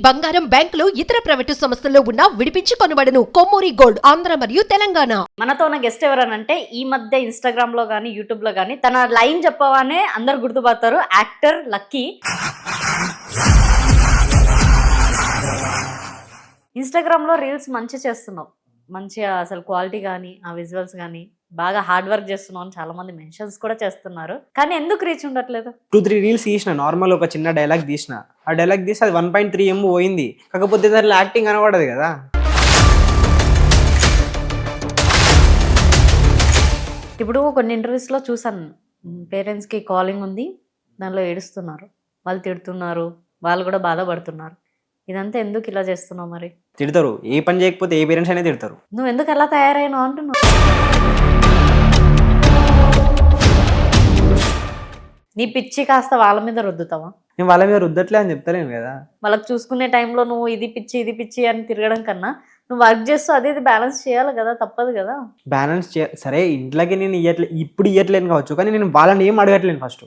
బంగారం, బ్యాంకులు, ఇతర ప్రైవేటు సంస్థల్లో ఉన్న విడిపించి కొనబడను. కొమ్మూరి గోల్డ్, ఆంధ్ర మరియు తెలంగాణ. మనతో ఉన్న గెస్ట్ ఎవరనంటే ఈ మధ్య ఇన్స్టాగ్రామ్ లో గానీ యూట్యూబ్ లో గానీ తన లైన్ చెప్పగానే అందరు గుర్తుపడతారు, యాక్టర్ లక్కీ. ఇన్స్టాగ్రామ్ లో రీల్స్ మంచి చేస్తున్నావు, మంచిగా అసలు క్వాలిటీ కానీ ఆ విజువల్స్ కానీ బాగా హార్డ్ వర్క్ చేస్తున్నావు అని చాలా మంది మెన్షన్స్ కూడా చేస్తున్నారు. కానీ ఎందుకు రీచ్ ఉండట్లేదు? 2-3 రీల్స్ తీసిన, నార్మల్ ఒక చిన్న డైలాగ్ తీసిన. ఆ డైలాగ్ తీసి అది 1.3 M పోయింది. కాకపోతే దాంట్లో యాక్టింగ్ కనబడదు కదా. ఇప్పుడు కొన్ని ఇంటర్వ్యూస్ లో చూసాను, పేరెంట్స్ కి కాలింగ్ ఉంది, దానిలో ఏడుస్తున్నారు, వాళ్ళు తిడుతున్నారు, వాళ్ళు కూడా బాధపడుతున్నారు. ఇదంతా ఎందుకు ఇలా చేస్తున్నావు? మరి తిడతారు, ఏ పని చేయకపోతే ఏ పేరెంట్స్ అయినా తిడతారు. నువ్వు ఎందుకు అలా తయారైనావు అంటున్నావు? నీ పిచ్చి కాస్త వాళ్ళ మీద రుద్దుతావా? నేను వాళ్ళ మీద రుద్దట్లే అని చెప్తలేను కదా. వాళ్ళకి చూసుకునే టైంలో నువ్వు ఇది పిచ్చి అని తిరగడం కన్నా నువ్వు వర్క్ చేస్తూ అది ఇది బ్యాలెన్స్ చేయాలి కదా, తప్పదు కదా. బ్యాలెన్స్ సరే, ఇంట్లోకి నేను ఇప్పుడు ఇవ్వట్లేను కావచ్చు, కానీ నేను వాళ్ళని ఏం అడగట్లేను. ఫస్ట్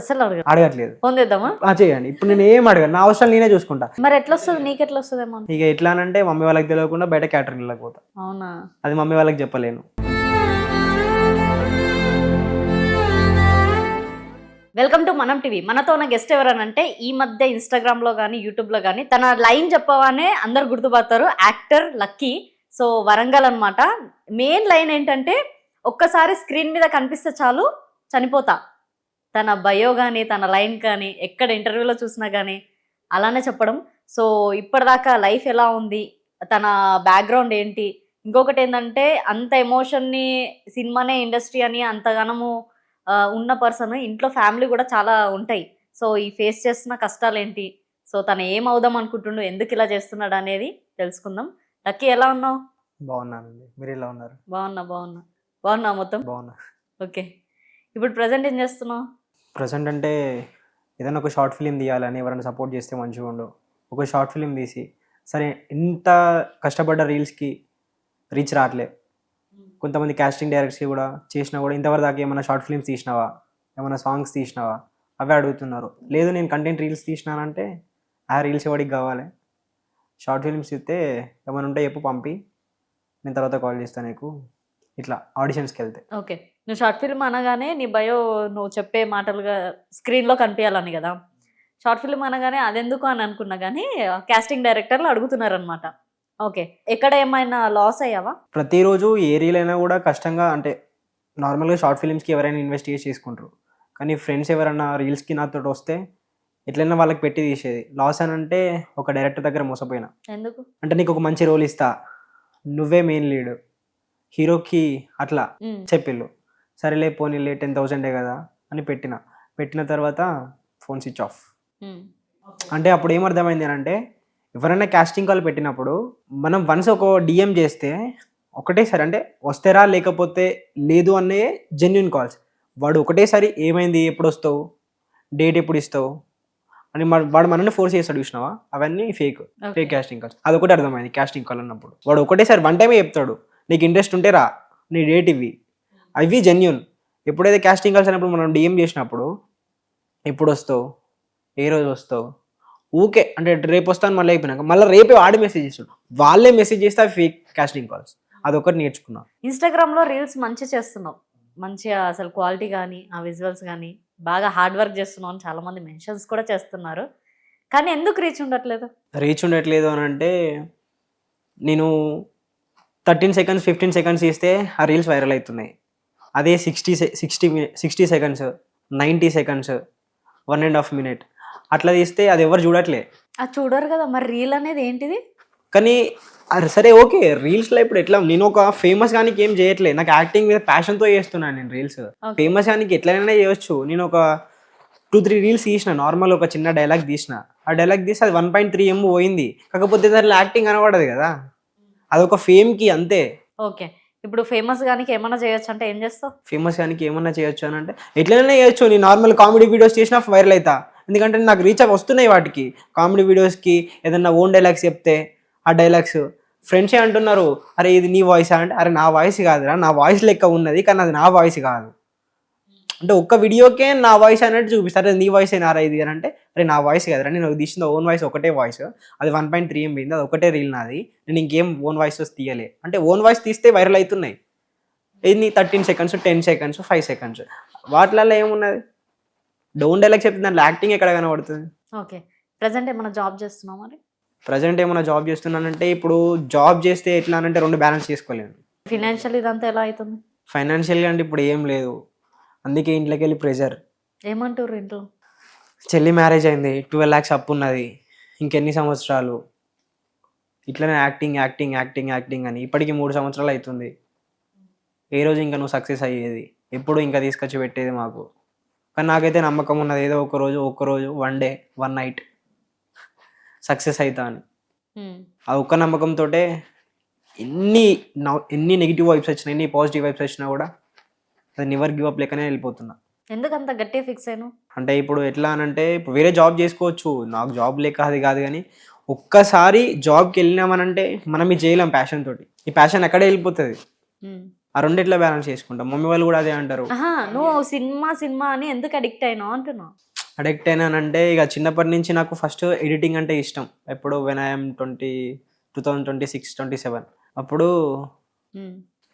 అసలు అడగట్లేదు. ఫోన్ చేద్దామా? చేయండి. ఇప్పుడు నేను ఏం అడగను, నా అవసరం నేనే చూసుకుంటా. మరి ఎట్లా వస్తుంది, నీకు ఎట్లా వస్తుందేమో? ఇక ఎట్లా అంటే మమ్మీ వాళ్ళకి తెలియకుండా బయట క్యాటరింగ్ వెళ్ళకపోతా. అవునా? అది మమ్మీ వాళ్ళకి చెప్పలేను. వెల్కమ్ టు మనం టీవీ. మనతో ఉన్న గెస్ట్ ఎవరనంటే ఈ మధ్య ఇన్స్టాగ్రామ్ లో కానీ యూట్యూబ్ లో కానీ తన లైన్ చెప్పగానే అందరు గుర్తుపడతారు, యాక్టర్ లక్కీ. సో వరంగల్ అనమాట. మెయిన్ లైన్ ఏంటంటే, ఒక్కసారి స్క్రీన్ మీద కనిపిస్తే చాలు చనిపోతా. తన బయో కానీ తన లైన్ కానీ ఎక్కడ ఇంటర్వ్యూలో చూసినా కానీ అలానే చెప్పడం. సో ఇప్పటిదాకా లైఫ్ ఎలా ఉంది, తన బ్యాక్గ్రౌండ్ ఏంటి, ఇంకొకటి ఏంటంటే అంత ఎమోషన్ని సినిమానే ఇండస్ట్రీ అని అంతగానము ఉన్న పర్సన్, ఇంట్లో ఫ్యామిలీ కూడా చాలా ఉంటాయి. సో ఈ ఫేస్ చేస్తున్న కష్టాలు ఏంటి, సో తను ఏం అవుదాం అనుకుంటుండు, ఎందుకు ఇలా చేస్తున్నాడు అనేది తెలుసుకుందాం. లక్కీ, ఎలా ఉన్నావు? బాగున్నానండి, మీరు ఎలా ఉన్నారు? బాగున్నా మొత్తం బాగున్నా. ఓకే, ఇప్పుడు ప్రజెంట్ ఏం చేస్తున్నావు? ప్రజెంట్ అంటే ఏదైనా ఒక షార్ట్ ఫిలిం తీయాలని ఎవరైనా సపోర్ట్ చేస్తే మంచిగా ఉండు. ఒక షార్ట్ ఫిలిం తీసి, సరే ఇంత కష్టపడ్డ రీల్స్కి రీచ్ రావట్లే. కొంతమంది కాస్టింగ్ డైరెక్టర్స్కి కూడా చేసినా కూడా ఇంతవరకు దాకా ఏమైనా షార్ట్ ఫిల్మ్స్ తీసినావా, ఏమైనా సాంగ్స్ తీసినావా, అవే అడుగుతున్నారు. లేదు నేను కంటెంట్ రీల్స్ తీసినానంటే ఆ రీల్స్ ఎవరికి కావాలి, షార్ట్ ఫిల్మ్స్ ఇస్తే ఏమైనా ఉంటే చెప్పు, పంపి, నేను తర్వాత కాల్ చేస్తాను నీకు. ఇట్లా ఆడిషన్స్కి వెళ్తే. ఓకే, నువ్వు షార్ట్ ఫిల్మ్ అనగానే నీ బయో నువ్వు చెప్పే మాటలుగా స్క్రీన్లో కనిపించాలని కదా. షార్ట్ ఫిల్మ్ అనగానే అదెందుకు అని అనుకున్నా, కానీ కాస్టింగ్ డైరెక్టర్లు అడుగుతున్నారు అనమాట. ఓకే, ఎక్కడ ఏమైనా లాస్ అయ్యావా? ప్రతిరోజు ఏ రీల్ అయినా కూడా కష్టంగా, అంటే నార్మల్గా షార్ట్ ఫిల్మ్స్కి ఎవరైనా ఇన్వెస్టిగేట్ చేసుకుంటారు, కానీ ఫ్రెండ్స్ ఎవరైనా రీల్స్కి నాతో వస్తే ఎట్లయినా వాళ్ళకి పెట్టి తీసేది. లాస్ అని అంటే ఒక డైరెక్టర్ దగ్గర మోసపోయినా. ఎందుకు అంటే, నీకు ఒక మంచి రోల్ ఇస్తా, నువ్వే మెయిన్ లీడ్, హీరోకి అట్లా చెప్పిళ్ళు. సరేలే పోనీలే 10,000 కదా అని పెట్టిన తర్వాత ఫోన్ స్విచ్ ఆఫ్. అంటే అప్పుడు ఏమర్థమైంది అని అంటే, ఎవరైనా కాస్టింగ్ కాల్ పెట్టినప్పుడు మనం వన్స్ ఒక డిఎం చేస్తే ఒకటేసారి, అంటే వస్తేరా లేకపోతే లేదు అనే జెన్యున్ కాల్స్. వాడు ఒకటేసారి ఏమైంది, ఎప్పుడు వస్తావు, డేట్ ఎప్పుడు ఇస్తావు అని వాడు మనల్ని ఫోర్స్ చేస్తాడు. చూసినావా, అవన్నీ ఫేక్ కాస్టింగ్ కాల్స్. అదొకటి అర్థమైంది. కాస్టింగ్ కాల్ అన్నప్పుడు వాడు ఒకటేసారి వన్ టైమే చెప్తాడు, నీకు ఇంట్రెస్ట్ ఉంటే రా, నీ డేట్ ఇవి, అవి జెన్యున్. ఎప్పుడైతే కాస్టింగ్ కాల్స్ అయినప్పుడు మనం డిఎం చేసినప్పుడు ఎప్పుడు వస్తావు, ఏ రోజు వస్తావు, ఊకే అంటే రేపు వస్తాను మళ్ళీ అయిపోయినాక మళ్ళీ రేపే ఆడి మెసేజ్ చేస్తాడు. వాళ్ళే మెసేజ్ చేస్తే అవి ఫేక్ కాస్టింగ్ కాల్స్. అదొకటి నేర్చుకున్నా. ఇన్స్టాగ్రామ్లో రీల్స్ మంచి చేస్తున్నావు, మంచిగా అసలు క్వాలిటీ కానీ ఆ విజువల్స్ కానీ బాగా హార్డ్ వర్క్ చేస్తున్నావు అని చాలా మంది మెన్షన్స్ కూడా చేస్తున్నారు. కానీ ఎందుకు రీచ్ ఉండట్లేదు అని అంటే, నేను 13 seconds 15 seconds చేస్తే ఆ రీల్స్ వైరల్ అవుతున్నాయి. అదే 60 seconds 90 seconds 1.5 minute అట్లా తీస్తే అది ఎవరు చూడట్లే. అది చూడరు కదా. మరి రీల్ అనేది ఏంటిది? కానీ సరే ఓకే, రీల్స్లో ఇప్పుడు ఎట్లా, నేను ఒక ఫేమస్ కానీ ఏం చేయట్లేదు, నాకు యాక్టింగ్ మీద ప్యాషన్తో చేస్తున్నాను నేను. రీల్స్ ఫేమస్ కానీ ఎట్లయినా చేయొచ్చు. నేను ఒక 2-3 రీల్స్ తీసిన, నార్మల్ ఒక చిన్న డైలాగ్ తీసిన. ఆ డైలాగ్ తీసి అది 1.3 M పోయింది. కాకపోతే దాంట్లో యాక్టింగ్ కనబడదు కదా, అదొక ఫేమ్కి అంతే. ఓకే, ఇప్పుడు ఫేమస్ కానీ ఏమన్నా చేయొచ్చు అంటే ఏం చేస్తావు? ఫేమస్ కానీ ఏమన్నా చేయొచ్చు అని అంటే ఎట్లయినా చేయొచ్చు. నేను నార్మల్ కామెడీ వీడియోస్ చేసినా వైరల్ అవుతా, ఎందుకంటే నాకు రీచ్ వస్తున్నాయి వాటికి. కామెడీ వీడియోస్కి ఏదన్నా ఓన్ డైలాగ్స్ చెప్తే ఆ డైలాగ్స్ ఫ్రెండ్సే అంటున్నారు, అరే ఇది నీ వాయిస్ అంటే, అరే నా వాయిస్ కాదురా, నా వాయిస్ లెక్క ఉన్నది కానీ అది నా వాయిస్ కాదు. అంటే ఒక్క వీడియోకే నా వాయిస్ అన్నట్టు చూపిస్తారు. నీ వాయిస్ అయినారా ఇది అని అంటే, అరే నా వాయిస్ కదరా, నేను తీసిన ఓన్ వాయిస్ ఒకటే వాయిస్, అది 1.3 MB అది ఒకటే రీల్ నాది, నేను ఇంకేం ఓన్ వాయిస్ తీయలే అంటే. ఓన్ వాయిస్ తీస్తే వైరల్ అవుతున్నాయి. ఎన్ని 13 seconds, 10 seconds, 5 seconds, వాటిలలో ఏమున్నది? డౌన్ డైలాగ్ చెప్తే దాంట్లో యాక్టింగ్ ఎక్కడ కనబడుతుంది? ఓకే, ప్రజెంట్ ఏమైనా జాబ్ చేస్తున్నావు మరి? ప్రజెంట్ ఏమైనా జాబ్ చేస్తున్నానంటే, ఇప్పుడు జాబ్ చేస్తే ఎట్లా అంటే 2 బ్యాలెన్స్ చేసుకోలేను. ఫినాన్షియల్ ఇదంతా ఎలా అవుతుంది? ఫైనాన్షియల్గా అంటే ఇప్పుడు ఏం లేదు, అందుకే ఇంట్లోకి వెళ్ళి ప్రెజర్. ఏమంటారు ఇంట్లో? చెల్లి మ్యారేజ్ అయింది, 12 lakhs అప్పు ఉన్నది, ఇంకెన్ని సంవత్సరాలు ఇట్లనే యాక్టింగ్ యాక్టింగ్ యాక్టింగ్ యాక్టింగ్ అని. ఇప్పటికి 3 సంవత్సరాలు అవుతుంది. ఏ రోజు ఇంకా నువ్వు సక్సెస్ అయ్యేది, ఎప్పుడు ఇంకా తీసుకొచ్చి పెట్టేది మాకు? కానీ నాకైతే నమ్మకం ఉన్నది, ఏదో ఒక్కరోజు 1 day 1 night సక్సెస్ అవుతా అని. ఆ ఒక్క నమ్మకంతో ఎన్ని నెగిటివ్ వైబ్స్ వచ్చినా, ఎన్ని పాజిటివ్ వైబ్స్ వచ్చినా కూడా అది నెవర్ గివ్ అప్ లెక్కనే వెళ్ళిపోతున్నా. ఎందుకంత గట్టిగా ఫిక్స్ అయ్యాను అంటే ఇప్పుడు ఎట్లా అనంటే, ఇప్పుడు వేరే జాబ్ చేసుకోవచ్చు, నాకు జాబ్ లేక అది కాదు, కానీ ఒక్కసారి జాబ్కి వెళ్ళినామనంటే మనం ఇది చేయలేం ప్యాషన్ తోటి. ఈ ప్యాషన్ ఎక్కడే వెళ్ళిపోతుంది. ఆ రెండిట్లా బ్యాలెన్స్ చేసుకుంటాం. మమ్మీ వాళ్ళు కూడా అదే అంటారు. నువ్వు సినిమా అని ఎందుకు అడిక్ట్ అయినావు అంటున్నావు? అడిక్ట్ అయినానంటే, ఇక చిన్నప్పటి నుంచి నాకు ఫస్ట్ ఎడిటింగ్ అంటే ఇష్టం. ఎప్పుడు వెన్ ఐఎమ్ 2026, 27 అప్పుడు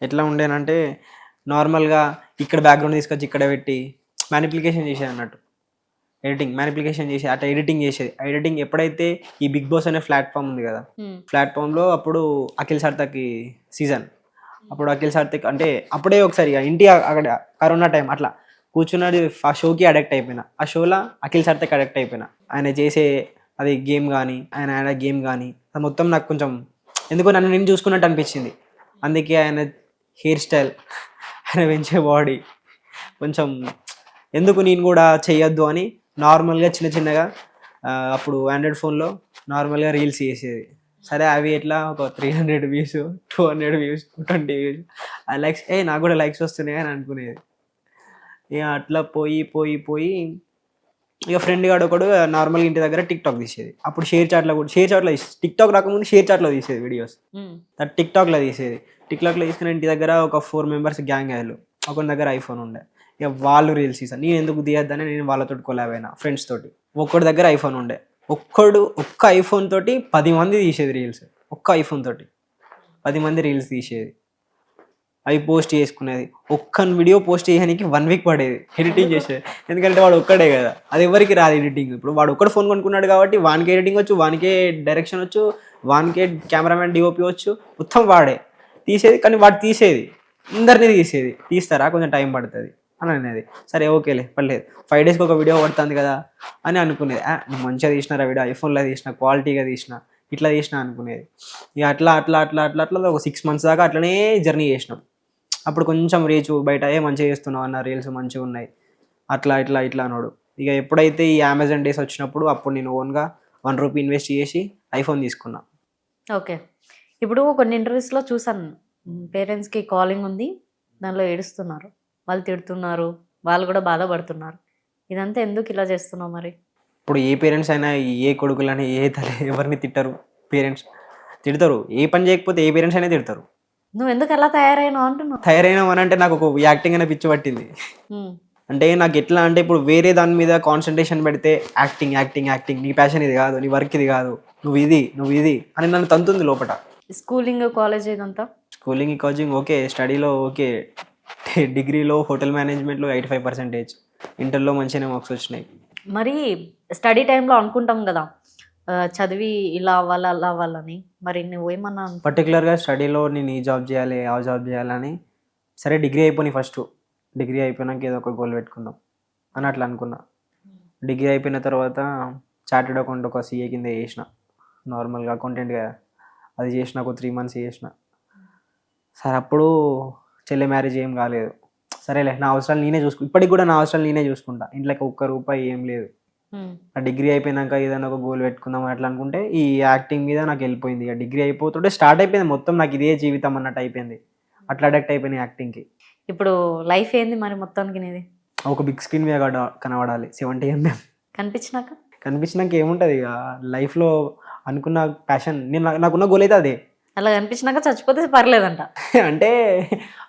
ఎట్లా ఉండేనంటే, నార్మల్గా ఇక్కడ బ్యాక్గ్రౌండ్ తీసుకొచ్చి ఇక్కడ పెట్టి మ్యానిప్లికేషన్ చేసేది అన్నట్టు. మ్యానిప్లికేషన్ చేసి అట్లా ఎడిటింగ్ చేసేది. ఎడిటింగ్ ఎప్పుడైతే ఈ బిగ్ బాస్ అనే ప్లాట్ఫామ్ ఉంది కదా, ప్లాట్ఫామ్లో అప్పుడు అఖిల్ సార్థకి సీజన్, అప్పుడు అఖిల్ సార్థక్ అంటే అప్పుడే ఒకసారి ఇంటి అక్కడ కరోనా టైం అట్లా కూర్చున్నది, ఆ షోకి అడక్ట్ అయిపోయినా. ఆ షోలో అఖిల్ సార్థక్ అడక్ట్ అయిపోయినా. ఆయన చేసే అది గేమ్ కానీ, ఆయన గేమ్ కానీ అది మొత్తం నాకు కొంచెం ఎందుకో నన్ను నేను చూసుకున్నట్టు అనిపించింది. అందుకే ఆయన హెయిర్ స్టైల్, ఆయన పెంచే బాడీ కొంచెం ఎందుకు నేను కూడా చేయొద్దు అని నార్మల్గా చిన్నగా అప్పుడు ఆండ్రాయిడ్ ఫోన్లో నార్మల్గా రీల్స్ చేసేది. సరే అవి ఎట్లా ఒక 300 views, 200 views, 220 views, ఆ లైక్స్ నాకు కూడా లైక్స్ వస్తున్నాయి అని అనుకునేది. ఇక అట్లా పోయి ఇక ఫ్రెండ్ గాడు ఒకడు నార్మల్గా ఇంటి దగ్గర టిక్టాక్ తీసేది. అప్పుడు షేర్ చాట్లో టిక్టాక్ రాకముందు షేర్ చాట్లో తీసేది వీడియోస్. టిక్టాక్లో తీసుకుని ఇంటి దగ్గర ఒక 4 members గ్యాంగ్ అయ్యారు. ఒకరి దగ్గర ఐఫోన్ ఉండే, ఇక వాళ్ళు రీల్స్ తీసాను. నేను ఎందుకు తీయద్దని నేను వాళ్ళతో కొలాబ్ అయినా ఫ్రెండ్స్ తోటి. ఒక్కడి దగ్గర ఐఫోన్ ఉండే, ఒక్క ఐఫోన్ తోటి 10 మంది తీసేది రీల్స్. ఒక్క ఐఫోన్ తోటి 10 మంది రీల్స్ తీసేది, అవి పోస్ట్ చేసుకునేది. ఒక్క వీడియో పోస్ట్ చేయడానికి 1 week పడేది ఎడిటింగ్ చేసేది. ఎందుకంటే వాడు ఒక్కడే కదా, అది ఎవరికి రాదు ఎడిటింగ్. ఇప్పుడు వాడు ఒక్కడు ఫోన్ కొనుక్కున్నాడు కాబట్టి వానికే ఎడిటింగ్ వచ్చు, వానికే డైరెక్షన్ వచ్చు, వానికే కెమెరామెన్ డిఓపి వచ్చు, మొత్తం వాడే తీసేది. కానీ వాడు తీసేది అందరినీ తీస్తారా, కొంచెం టైం పడుతుంది అని అనేది. సరే ఓకేలే పర్లేదు, 5 daysకి ఒక వీడియో పడుతుంది కదా అని అనుకునేది. నేను మంచిగా తీసినారా వీడియో, ఐఫోన్లో తీసిన, క్వాలిటీగా తీసిన, ఇట్లా తీసిన అనుకునేది. ఇక అట్లా ఒక 6 months దాకా అట్లనే జర్నీ చేసినాం. అప్పుడు కొంచెం రీచ్ బయట మంచిగా చేస్తున్నావు అన్న, రీల్స్ మంచిగా ఉన్నాయి, ఇట్లా అన్నాడు. ఇక ఎప్పుడైతే ఈ అమెజాన్ డేస్ వచ్చినప్పుడు అప్పుడు నేను ఓన్గా 1 rupee ఇన్వెస్ట్ చేసి ఐఫోన్ తీసుకున్నా. ఓకే, ఇప్పుడు కొన్ని ఇంటర్వ్యూస్లో చూసాను, పేరెంట్స్కి కాలింగ్ ఉంది, దానిలో ఏడుస్తున్నారు, వాళ్ళు తిడుతున్నారు, వాళ్ళు కూడా బాధపడుతున్నారు. ఇదంతా ఎందుకు ఇలా చేస్తున్నావు మరి? ఇప్పుడు ఏ పేరెంట్స్ అయినా, ఏ కొడుకులని, ఏ తల్లి ఎవరిని తిట్టరు. పేరెంట్స్ తిడతారు, ఏ పని చేయకపోతే ఏ పేరెంట్స్ అయినా తిడతారు. నువ్వు ఎందుకు ఎలా తయారైనావు అంటున్నావు? తయారైనావు అని అంటే నాకు ఒక యాక్టింగ్ అనే పిచ్చి పట్టింది. అంటే నాకు ఎట్లా అంటే, ఇప్పుడు వేరే దాని మీద కాన్సన్ట్రేషన్ పెడితే యాక్టింగ్ నీ ప్యాషన్ ఇది కాదు, నీ వర్క్ ఇది కాదు, నువ్వు ఇది అని నన్ను తంతుంది లోపల. స్కూలింగ్ కాలేజ్ ఇదంతా? స్కూలింగ్ కోచింగ్ ఓకే, స్టడీలో ఓకే, డిగ్రీలో హోటల్ మేనేజ్మెంట్లో 85%, ఇంటర్లో మంచిగానే మార్క్స్ వచ్చినాయి. మరి స్టడీ టైంలో అనుకుంటాం కదా చదివి ఇలా అవ్వాలి అలా అవ్వాలని, మరి నువ్వు ఏమన్నా? పర్టికులర్గా స్టడీలో నేను ఈ జాబ్ చేయాలి, ఆ జాబ్ చేయాలని, సరే డిగ్రీ అయిపోయి ఫస్ట్ డిగ్రీ అయిపోయినాక ఏదో ఒక గోల్ పెట్టుకుందాం అని అట్లా అనుకున్నా. డిగ్రీ అయిపోయిన తర్వాత చార్టెడ్ అకౌంట్ ఒక CA కింద చేసిన, నార్మల్గా అకౌంటెంట్గా అది చేసిన, ఒక 3 months చేసిన. సరే అప్పుడు చెల్లె మ్యారేజ్ ఏం కాలేదు. సరేలే, నా అవసరాలు నేనే ఇప్పటికి కూడా నా అవసరాలు నేనే చూసుకుంటా, ఇంట్లోకి 1 రూపాయి ఏం లేదు. ఆ డిగ్రీ అయిపోయినాక ఏదైనా ఒక గోల్ పెట్టుకుందాం అని అట్లా అనుకుంటే ఈ యాక్టింగ్ మీద నాకు వెళ్ళిపోయింది. ఇక డిగ్రీ అయిపోతుంటే స్టార్ట్ అయిపోయింది మొత్తం, నాకు ఇదే జీవితం అన్నట్టు అయిపోయింది. అట్లా అడక్ట్ అయిపోయింది యాక్టింగ్కి. ఇప్పుడు లైఫ్ ఏంది మరి మొత్తానికి నీది? ఒక బిగ్ స్క్రీన్ మీద కనబడాలి, 70 mm కనిపించినాక ఏముంటుంది ఇక లైఫ్లో. అనుకున్న ప్యాషన్, నాకున్న గోల్ అయితే అదే. అలా కనిపించినాక చచ్చిపోతే పర్లేదంట అంటే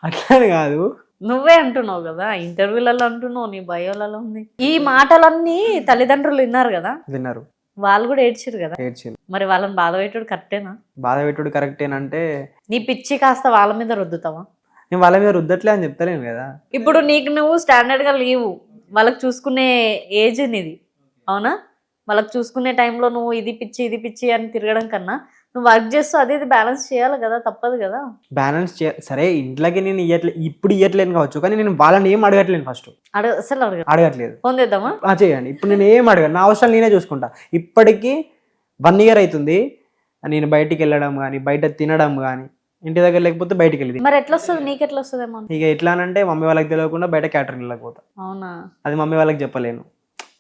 అట్లా కాదు, నువ్వే అంటున్నావు కదా, ఇంటర్వ్యూలలో అంటున్నావు, నీ బయోలలో ఉంది. ఈ మాటలన్నీ తల్లిదండ్రులు విన్నారు కదా, విన్నారు, వాళ్ళు కూడా ఏడ్చిరు కదా, ఏడ్చింది. మరి వాళ్ళని బాధ పెట్టుడు కరెక్టేనా? బాధ పెట్టుడు కరెక్టేనంటే నీ పిచ్చి కాస్త వాళ్ళ మీద రుద్దుతావా? నేను వాళ్ళ మీద రుద్దట్లే అని చెప్తలేను కదా. ఇప్పుడు నీకు నువ్వు స్టాండర్డ్ గా లేవు, వాళ్ళకి చూసుకునే ఏజ్ నీది, అవునా? వాళ్ళకి చూసుకునే టైంలో నువ్వు ఇది పిచ్చి అని తిరగడం కన్నా నువ్వు వర్క్ చేస్తూ అదే బ్యాలెన్స్ చేయాలి కదా, తప్పదు కదా. బ్యాలెన్స్ సరే ఇంట్లోకి నేను ఇప్పుడు ఇవ్వట్లేను కావచ్చు, కానీ నేను వాళ్ళని ఏం అడగట్లేను. ఫస్ట్ అసలు అడగట్లేదు. ఫోన్ చేద్దామా? చేయండి, ఇప్పుడు నేను ఏం అడగను, నా అవసరాలు నేనే చూసుకుంటా. ఇప్పటికీ 1 year అవుతుంది నేను బయటికి వెళ్ళడం కానీ, బయట తినడం కానీ, ఇంటి దగ్గర లేకపోతే బయటికి వెళ్ళి. మరి ఎట్లా వస్తుంది, నీకు ఎట్లా వస్తుందేమో. ఇక ఎట్లా అంటే మమ్మీ వాళ్ళకి తెలియకుండా బయట క్యాటరింగ్ వెళ్ళకపోతా. అవునా? అది మమ్మీ వాళ్ళకి చెప్పలేను.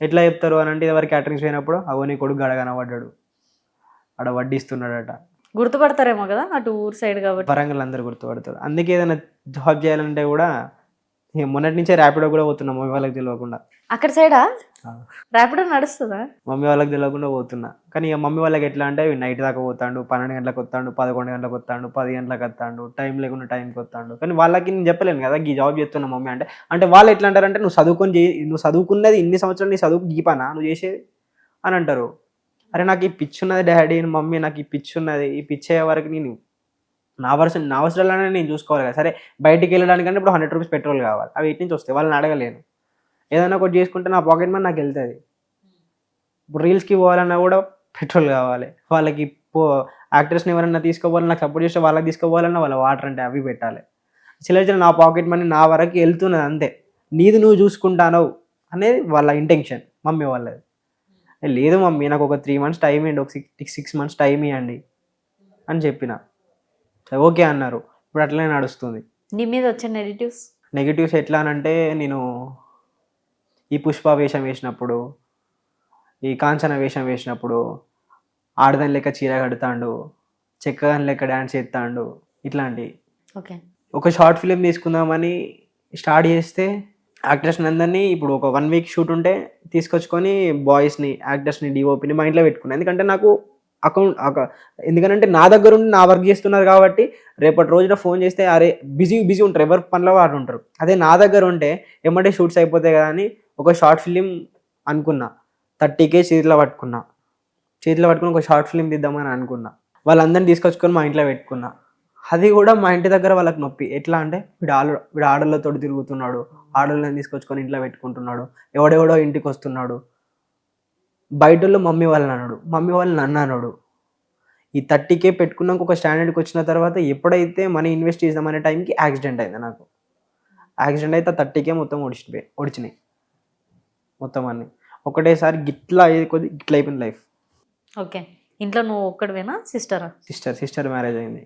ఎట్లా చెప్తారు అని అంటే, ఎవరు క్యాటరింగ్స్ పోయినప్పుడు అవో నీ కొడుకు గడగాన పడ్డాడు, ఆడ వడ్డిస్తున్నాడట. గుర్తుపడతారేమో కదా అటు ఊరు సైడ్ కాబట్టి. వరంగల్ అందరు గుర్తుపడతారు. అందుకే ఏదైనా జాబ్ చేయాలంటే కూడా మొన్నటి నుంచే ర్యాపిడో కూడా పోతున్నా మమ్మీ వాళ్ళకి తెలియకుండా. అక్కడ సైడా ర్యాపిడో నడుస్తుందా? మమ్మీ వాళ్ళకి తెలియకుండా పోతున్నా. కానీ ఇక మమ్మీ వాళ్ళకి ఎట్లా అంటే నైట్ దాకా పోతాడు, 12 గంటలకు వస్తాడు, 11 గంటలకు వస్తాడు, 10 గంటలకు వస్తాడు, టైం లేకుండా టైంకి వస్తాడు. కానీ వాళ్ళకి నేను చెప్పలేను కదా ఈ జాబ్ చేస్తున్నా మమ్మీ అంటే. అంటే వాళ్ళు ఎట్లా అంటారంటే, నువ్వు చదువుకున్నది ఇన్ని సంవత్సరాలు నీ చదువుకు గీపానా నువ్వు చేసేది అని అంటారు. అరే నాకు ఈ పిచ్చి ఉన్నది డాడీ, మమ్మీ నాకు ఈ పిచ్చి ఉన్నది, ఈ పిచ్చే వరకు నేను నా అవసరాలనే నేను చూసుకోవాలి కదా. సరే బయటికి వెళ్ళడానికంటే ఇప్పుడు 100 రూపీస్ పెట్రోల్ కావాలి, అవి ఎటు నుంచి వస్తాయి, వాళ్ళని అడగలేను. ఏదైనా ఒకటి చేసుకుంటే నా పాకెట్ మనీ నాకు వెళ్తుంది. ఇప్పుడు రీల్స్కి పోవాలన్నా కూడా పెట్రోల్ కావాలి. వాళ్ళకి యాక్టర్స్ని ఎవరైనా తీసుకోవాలన్నా, నాకు సపోర్ట్ చేస్తే వాళ్ళకి తీసుకోవాలన్నా వాళ్ళ వాటర్ అంటే అవి పెట్టాలి. చిన్న నా పాకెట్ మనీ నా వరకు వెళ్తున్నది అంతే. నీది నువ్వు చూసుకుంటాను అనేది వాళ్ళ ఇంటెన్షన్, మమ్మీ వాళ్ళది. లేదు మమ్మీ నాకు ఒక 3 months టైం ఇవ్వండి, ఒక 6 months టైం ఇవ్వండి అని చెప్పిన. ఓకే అన్నారు. ఇప్పుడు అట్లనే నడుస్తుంది. నీ మీద వచ్చే నెగిటివ్స్ ఎట్లా అనంటే, నేను ఈ పుష్ప వేషం వేసినప్పుడు, ఈ కాంచన వేషం వేసినప్పుడు ఆడదాని లెక్క చీర కడతాడు, చెక్కగాని లెక్క డ్యాన్స్ చేస్తాడు, ఇట్లాంటివి. ఓకే. ఒక షార్ట్ ఫిలిం తీసుకుందామని స్టార్ట్ చేస్తే యాక్టర్స్ని అందరినీ ఇప్పుడు ఒక 1 week షూట్ ఉంటే తీసుకొచ్చుకొని బాయ్స్ని, యాక్టర్స్ని, డిఓపిని మా ఇంట్లో పెట్టుకున్నాను. ఎందుకంటే నాకు ఎందుకంటే నా దగ్గర ఉండి నా వర్క్ చేస్తున్నారు కాబట్టి రేపటి రోజున ఫోన్ చేస్తే అరే బిజీ ఉంటారు, ఎవరి పనిలో వాడు ఉంటారు. అదే నా దగ్గర ఉంటే ఏమంటే షూట్స్ అయిపోతాయి కదా అని ఒక షార్ట్ ఫిలిం అనుకున్నా. 30K చేతిలో పట్టుకుని ఒక షార్ట్ ఫిలిం తీద్దామని అనుకున్నా. వాళ్ళందరినీ తీసుకొచ్చుకొని మా ఇంట్లో పెట్టుకున్నా. అది కూడా మా ఇంటి దగ్గర వాళ్ళకి నొప్పి. ఎట్లా అంటే వీడు ఆడళ్ళతో తిరుగుతున్నాడు, ఆడళ్ళని తీసుకొచ్చుకొని ఇంట్లో పెట్టుకుంటున్నాడు, ఎవడెవడో ఇంటికి వస్తున్నాడు. బయటలో మమ్మీ వాళ్ళని అన్నాడు, మమ్మీ వాళ్ళు నన్ను అన్నాడు. ఈ 30K పెట్టుకున్నాక ఒక స్టాండర్డ్కి వచ్చిన తర్వాత ఎప్పుడైతే మనీ ఇన్వెస్ట్ చేద్దామనే టైంకి యాక్సిడెంట్ అయింది నాకు. యాక్సిడెంట్ అయితే 30K మొత్తం ఒడిచినాయి మొత్తం అన్ని ఒకటేసారి. గిట్లా అయిపోయింది లైఫ్. ఓకే. ఇంట్లో నువ్వు ఒక్కడివేనా? సిస్టర్ మ్యారేజ్ అయింది.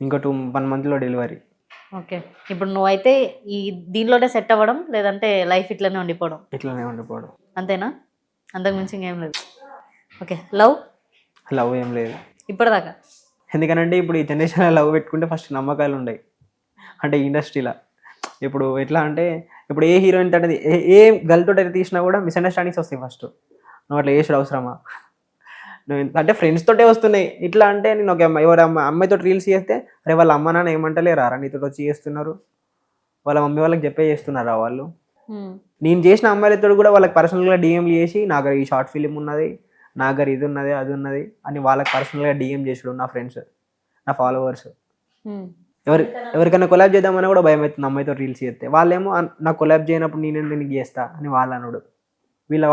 ఇంకా 1 monthలో డెలివరీ. ఓకే. ఇప్పుడు నువ్వైతే ఈ దీనిలోనే సెట్ అవ్వడం, లేదంటే లైఫ్ ఇట్లనే ఉండిపోవడం? అంతేనా? అంతకుమించి ఇంకేం లేదు. ఓకే. లవ్ ఏం లేదు ఇప్పటిదాకా. ఎందుకనంటే ఇప్పుడు ఈ జనరేషన్లో లవ్ పెట్టుకుంటే ఫస్ట్ నమ్మకాలు ఉన్నాయి. అంటే ఇండస్ట్రీలో ఇప్పుడు ఎట్లా అంటే, ఇప్పుడు ఏ హీరోయిన్ తోటి ఏ గర్ల్ తోటి తీసినా కూడా మిస్అండర్స్టాండింగ్స్ వస్తాయి. ఫస్ట్ నువ్వు అట్లా చేసుడు అవసరమా, నువ్వు అంటే ఫ్రెండ్స్ తోటే వస్తున్నాయి. ఇట్లా అంటే నేను ఒక అమ్మాయితో రీల్స్ చేస్తే అరే వాళ్ళ అమ్మ నాన్న ఏమంటలేరా నీతో వచ్చి చేస్తున్నారు, వాళ్ళ మమ్మీ వాళ్ళకి చెప్పే చేస్తున్నారా వాళ్ళు. నేను చేసిన అమ్మాయిలతో కూడా వాళ్ళకి పర్సనల్గా డిఎంలు చేసి నా దగ్గర ఈ షార్ట్ ఫిలిం ఉన్నది, నా దగ్గర ఇది ఉన్నది అది ఉన్నది అని వాళ్ళకి పర్సనల్గా డిఎం చేసాడు నా ఫ్రెండ్స్, నా ఫాలోవర్స్. ఎవరికైనా కొలాబ్ చేద్దామని కూడా భయం అవుతుంది అమ్మాయితో రీల్స్ చేస్తే. వాళ్ళేమో నాకు కొలాబ్ చేయనప్పుడు నేను నీకు చేస్తా అని వాళ్ళు అనుడు.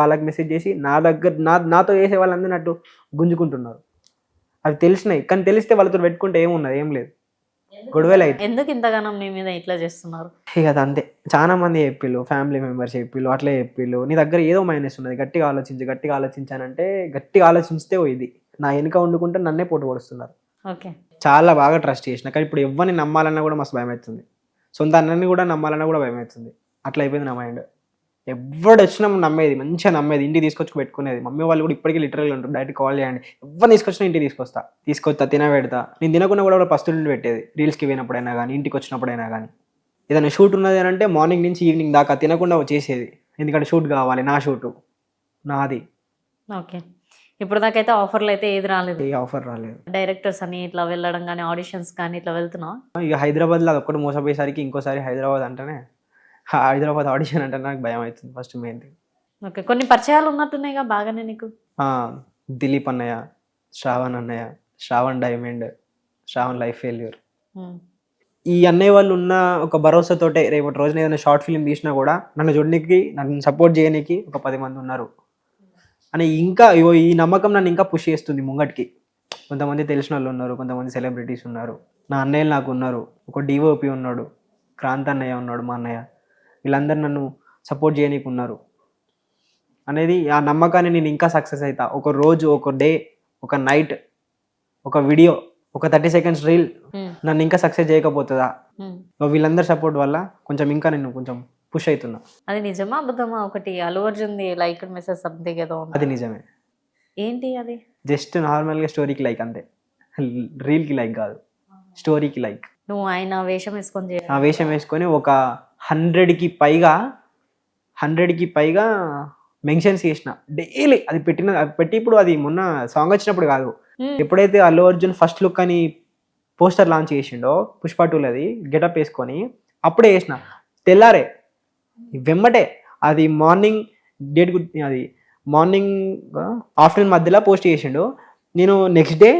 వాళ్ళకి మెసేజ్ చేసి నాతో చేసే వాళ్ళందరూ నట్టు గుంజుకుంటున్నారు. అవి తెలిసినాయి, కానీ తెలిస్తే వాళ్ళతో పెట్టుకుంటే ఏమున్నది, ఏం లేదు, గొడవలు అయితే. ఎందుకు ఇంతగానం నీ మీద ఇట్లా చేస్తున్నారు? ఇక అది అంతే. చాలా మంది చెప్పిళ్ళు, ఫ్యామిలీ మెంబర్స్ చెప్పిళ్ళు, అట్లే చెప్పిళ్ళు నీ దగ్గర ఏదో మైనస్ ఉన్నది, గట్టిగా ఆలోచించానంటే గట్టిగా ఆలోచిస్తే ఇది నా వెనుక వండుకుంటే నన్నే పోటు పడుస్తున్నారు. ఓకే. చాలా బాగా ట్రస్ట్ చేసిన, కానీ ఇప్పుడు ఎవరిని నమ్మాలన్నా కూడా మస్తు భయం అవుతుంది. సొంత అన్నని కూడా నమ్మాలన్నా కూడా భయం అవుతుంది. అట్లా అయిపోయింది నా మైండ్. ఎవడు వచ్చినా నమ్మేది, మంచిగా నమ్మేది, ఇంటికి తీసుకొచ్చి పెట్టుకునేది. మమ్మీ వాళ్ళు కూడా ఇప్పటికీ లిటరల్గా ఉంటారు, డైరెక్ట్ కాల్ చేయండి, ఎవరు తీసుకొచ్చినా ఇంటికి తీసుకొస్తా తినబెడతా. నేను తినకుండా కూడా ఫస్ట్ నుండి పెట్టేది, రీల్స్కి పోయినప్పుడైనా కానీ ఇంటికి వచ్చినప్పుడైనా కానీ. ఏదైనా షూట్ ఉన్నది అని అంటే మార్నింగ్ నుంచి ఈవినింగ్ దాకా తినకుండా చేసేది, ఎందుకంటే షూట్ కావాలి, నా షూటు నాది. ఓకే. ఇప్పుడు దాకైతే ఆఫర్లు అయితే ఏది రాలేదు. ఏ ఆఫర్ రాలేదు. డైరెక్టర్స్ అని ఇట్లా వెళ్ళడం కానీ ఆడిషన్స్ కానీ ఇట్లా వెళ్తున్నావు? ఇక హైదరాబాద్లో అదొక్కటి మోసపోయేసరికి ఇంకోసారి హైదరాబాద్ అంటేనే హైదరాబాద్ ఆడిషన్ అంటే నాకు భయం అవుతుంది ఫస్ట్ మెయిన్ థింగ్. ఓకే, కొన్ని పరిచయాలు ఉన్నట్టున్నాయిగా బాగానే నీకు. దిలీప్ అన్నయ్య, శ్రావణ్ అన్నయ్య, Shravan diamond, Shravan life failure. Um. ఈ అన్నయ్య వాళ్ళు ఉన్న ఒక భరోసాతోటే రేపటి రోజున ఏదైనా షార్ట్ ఫిల్మ్ తీసినా కూడా నన్ను చూడడానికి, నన్ను సపోర్ట్ చేయడానికి ఒక 10 మంది ఉన్నారు అని ఇంకా ఈ నమ్మకం నన్ను ఇంకా పుష్ చేస్తుంది ముంగటికి. కొంతమంది తెలిసిన వాళ్ళు ఉన్నారు, కొంతమంది సెలబ్రిటీస్ ఉన్నారు, నా అన్నయ్యలు నాకు ఉన్నారు, ఒక డిఓపి ఉన్నాడు, క్రాంత్ అన్నయ్య ఉన్నాడు, మా అన్నయ్య, వీళ్ళందరూ నన్ను సపోర్ట్ చేయనీకి ఉన్నారు అనేది ఆ నమ్మకాన్ని నేను ఇంకా సక్సెస్ అవుతా. ఒక రోజు, ఒక డే, ఒక నైట్, ఒక వీడియో, ఒక 30 seconds రీల్ నన్ను ఇంకా సక్సెస్ చేయకపోతుందా? వీళ్ళందరి సపోర్ట్ వల్ల కొంచెం ఇంకా నేను కొంచెం పుష్ అవుతున్నా. అది నిజమా అబద్ధమా? ఒకటి అల్లు అర్జున్ది లైక్ మెసేజ్ సంథింగ్ ఏదో ఉంది. అది నిజమే. ఏంటి అది? జస్ట్ నార్మల్గా స్టోరీకి లైక్ అంతే, రీల్కి లైక్ కాదు, స్టోరీకి లైక్. నువ్వు ఆయన వేషం వేసుకొని ఆ వేషం వేసుకొని ఒక 100కి పైగా మెన్షన్స్ చేసిన డైలీ. అది పెట్టి ఇప్పుడు అది మొన్న సాంగ్ వచ్చినప్పుడు కాదు, ఎప్పుడైతే అల్లు అర్జున్ ఫస్ట్ లుక్ అని పోస్టర్ లాంచ్ చేసిండో పుష్ప 2 గెటప్ వేసుకొని అప్పుడే వేసిన. తెల్లారే వెమ్మటే అది మార్నింగ్ అది మార్నింగ్ ఆఫ్టర్నూన్ మధ్యలో పోస్ట్ చేసిండు. నేను నెక్స్ట్ డే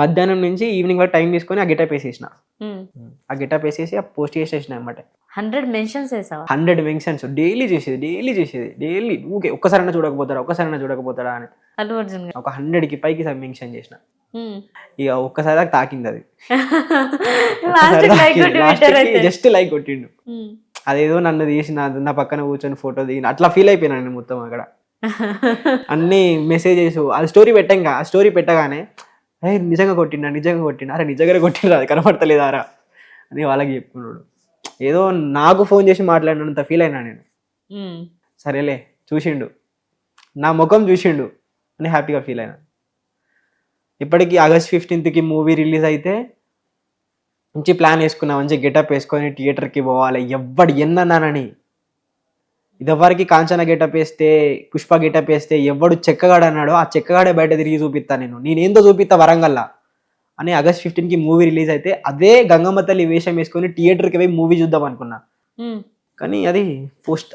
మధ్యాహ్నం నుంచి ఈవినింగ్ వరకు టైం తీసుకొని ఆ గెటప్ వేసేసిన. ఆ గెటప్ వేసేసి ఆ పోస్ట్ చేసేసిన అనమాట. 100 మెన్షన్స్ వేసావా? 100 మెన్షన్స్ డైలీ చేసేది. ఊకే ఒక్కసారైనా చూడకపోతాడా అని అల్లు అర్జున్ ఒక 100కి పైకి మెన్షన్ చేసిన. ఇక ఒక్కసారి దాకా తాకింది అది, జస్ట్ లైక్ కొట్టిండు. అదేదో నన్ను తీసి నా పక్కన కూర్చొని ఫోటో దిగిన అట్లా ఫీల్ అయిపోయినా నేను మొత్తం అక్కడ. అన్ని మెసేజెస్, అది స్టోరీ పెట్టాక, ఆ స్టోరీ పెట్టగానే నిజంగా కొట్టిండా, అరే నిజంగా కొట్టిండ్రా, అది కనపడతలేదారా అని వాళ్ళకి చెప్పుకున్నాడు. ఏదో నాకు ఫోన్ చేసి మాట్లాడినంత ఫీల్ అయినా నేను. సరేలే చూసిండు, నా ముఖం చూసిండు అని హ్యాపీగా ఫీల్ అయినా. ఇప్పటికీ August 15th మూవీ రిలీజ్ అయితే మంచి ప్లాన్ వేసుకున్నా, మంచి గెటప్ వేసుకొని థియేటర్కి పోవాలి. ఎవ్వడు ఎన్నన్నానని, ఇదివరకు కాంచన గెటప్ వేస్తే, పుష్ప గెటప్ వేస్తే ఎవడు చెక్కగాడు అన్నాడో ఆ చెక్కగాడే బయట తిరిగి చూపిస్తా, నేనేందో చూపిస్తా వరంగల్లా అని. August 15th మూవీ రిలీజ్ అయితే అదే గంగమ్మ తల్లి వేషం వేసుకొని థియేటర్కి పోయి మూవీ చూద్దాం అనుకున్నా. కానీ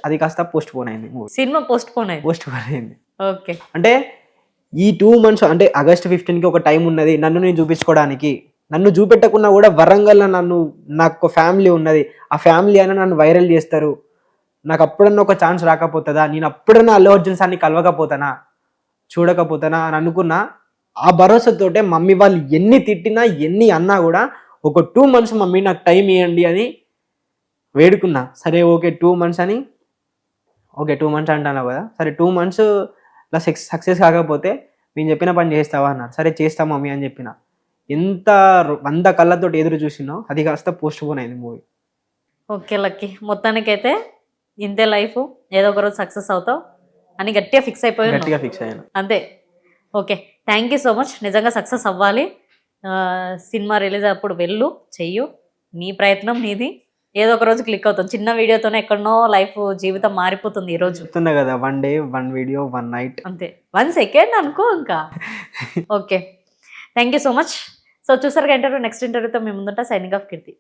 అది కాస్త పోస్ట్ పోన్ అయింది. సినిమా పోస్ట్ పోన్ అయింది. ఓకే, అంటే ఈ 2 months అంటే August 15th ఒక టైం ఉన్నది నన్ను నేను చూపించుకోవడానికి. నన్ను చూపెట్టకున్నా కూడా వరంగల్లో నాకు ఫ్యామిలీ ఉన్నది, ఆ ఫ్యామిలీ అయినా నన్ను వైరల్ చేస్తారు, నాకు అప్పుడన్నా ఒక ఛాన్స్ రాకపోతుందా, నేను అప్పుడన్నా అల్లు అర్జున్ సార్ని కలవకపోతానా, చూడకపోతానా అని అనుకున్నా. ఆ భరోసాతోటే మమ్మీ వాళ్ళు ఎన్ని తిట్టినా ఎన్ని అన్నా కూడా ఒక 2 months మమ్మీ నాకు టైం ఇవ్వండి అని వేడుకున్నా. సరే ఓకే 2 months అని, ఓకే 2 months అంటాను కదా, సరే 2 months ఇలా సక్సెస్ కాకపోతే నేను చెప్పిన పని చేస్తావా అన్నారు. సరే చేస్తా మమ్మీ అని చెప్పిన. ఎంత 100 కళ్ళతో ఎదురు చూసినో అది కాస్త పోస్ట్ పోన్ అయింది మూవీ. ఓకే లక్కీ, మొత్తానికైతే ఇంతే లైఫ్, ఏదో ఒక రోజు సక్సెస్ అవుతావు అని గట్టిగా ఫిక్స్ అయ్యాను అంతే. Okay, thank you so much. నిజంగా సక్సెస్ అవ్వాలి. సినిమా రిలీజ్ అప్పుడు వెళ్ళు, చెయ్యు, నీ ప్రయత్నం నీది, ఏదో ఒక రోజు క్లిక్ అవుతుంది. చిన్న వీడియోతోనే ఎక్కడనో లైఫ్ జీవితం మారిపోతుంది. ఈ రోజు చెప్తున్నా కదా, 1 day 1 video 1 night అంతే, 1 second అనుకో ఇంకా. Okay, thank you so much. So చూసారుగా ఇంటర్వ్యూ, నెక్స్ట్ ఇంటర్వ్యూతో మేము ముందుంటా. సైనింగ్ ఆఫ్ కీర్తి.